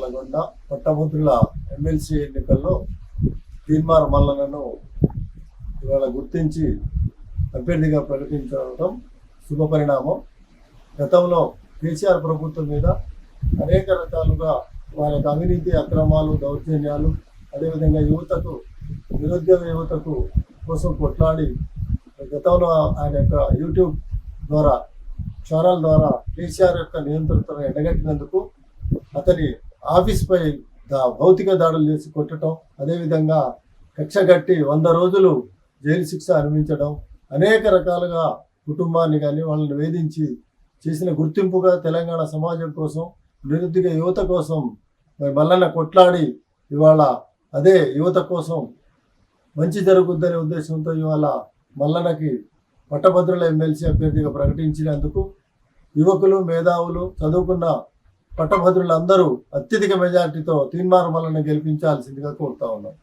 నల్గొండ పట్టభద్రుల ఎమ్మెల్సీ ఎన్నికల్లో తీన్మార్ మల్లన్నను ఇవాళ గుర్తించి అభ్యర్థిగా ప్రకటించడం శుభ పరిణామం. గతంలో కేసీఆర్ ప్రభుత్వం మీద అనేక రకాలుగా వారి యొక్క అవినీతి అక్రమాలు దౌర్జన్యాలు, అదేవిధంగా యువతకు నిరుద్యోగ యువతకు కోసం కొట్లాడి గతంలో ఆయన యొక్క యూట్యూబ్ ద్వారా ఛానల్ ద్వారా కేసీఆర్ యొక్క నియంత్రణను ఎండగట్టినందుకు అతని ఆఫీస్పై భౌతిక దాడులు చేసి కొట్టడం, అదేవిధంగా కక్షగట్టి 100 రోజులు జైలు శిక్ష అనుభవించడం, అనేక రకాలుగా కుటుంబాన్ని కానీ వాళ్ళని వేధించి చేసిన గుర్తింపుగా తెలంగాణ సమాజం కోసం, నిరుద్యోగ యువత కోసం మరి మల్లన్న కొట్లాడి ఇవాళ అదే యువత కోసం మంచి జరుగుద్దనే ఉద్దేశంతో ఇవాళ మల్లన్నకి పట్టభద్రుల ఎమ్మెల్సీ అభ్యర్థిగా ప్రకటించినందుకు యువకులు, మేధావులు, చదువుకున్న పట్టభద్రులందరూ అత్యధిక మెజార్టీతో తీన్మార్ మల్లన్న గెలిపించాల్సిందిగా కోరుతా ఉన్నాం.